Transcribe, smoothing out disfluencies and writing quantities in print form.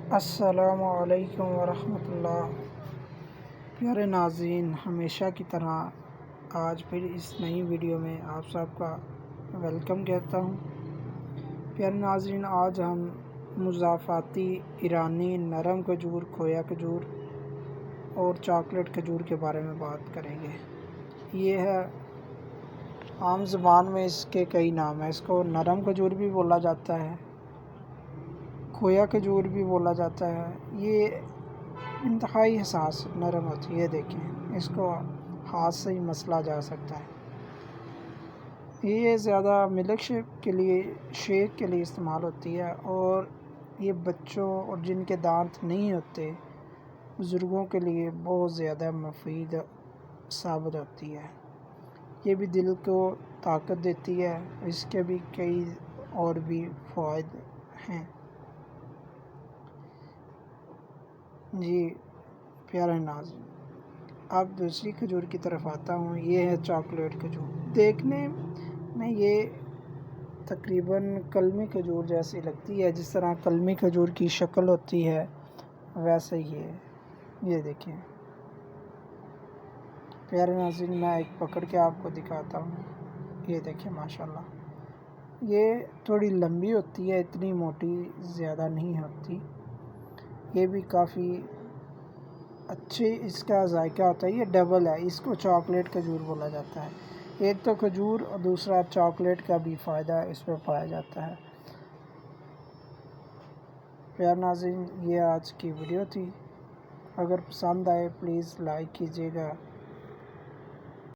السلام علیکم ورحمۃ اللہ۔ پیارے ناظرین، ہمیشہ کی طرح آج پھر اس نئی ویڈیو میں آپ سب کا ویلکم کہتا ہوں۔ پیارے ناظرین، آج ہم مضافاتی ایرانی نرم کھجور، کھویا کھجور اور چاکلیٹ کھجور کے بارے میں بات کریں گے۔ یہ ہے عام زبان میں اس کے کئی نام ہیں۔ اس کو نرم کھجور بھی بولا جاتا ہے، کھویا کھجور بھی بولا جاتا ہے۔ یہ انتہائی حساس نرم ہوتی ہے، یہ دیکھیں، اس کو ہاتھ سے ہی مسلا جا سکتا ہے۔ یہ زیادہ ملک شیک کے لیے استعمال ہوتی ہے، اور یہ بچوں اور جن کے دانت نہیں ہوتے، بزرگوں کے لیے بہت زیادہ مفید ثابت ہوتی ہے۔ یہ بھی دل کو طاقت دیتی ہے۔ اس کے بھی کئی اور بھی فوائد ہیں۔ جی پیارے ناظرین، اب دوسری کھجور کی طرف آتا ہوں۔ یہ ہے چاکلیٹ کھجور۔ دیکھنے میں یہ تقریباً کلمی کھجور جیسی لگتی ہے، جس طرح کلمی کھجور کی شکل ہوتی ہے ویسے ہی ہے۔ یہ دیکھیں پیارے ناظرین، میں ایک پکڑ کے آپ کو دکھاتا ہوں۔ یہ دیکھیں، ماشاءاللہ یہ تھوڑی لمبی ہوتی ہے، اتنی موٹی زیادہ نہیں ہوتی۔ یہ بھی کافی اچھی اس کا ذائقہ ہوتا ہے۔ یہ ڈبل ہے، اس کو چاکلیٹ کھجور بولا جاتا ہے۔ ایک تو کھجور اور دوسرا چاکلیٹ کا بھی فائدہ اس میں پایا جاتا ہے۔ پیارے ناظرین، یہ آج کی ویڈیو تھی۔ اگر پسند آئے پلیز لائک کیجیے گا۔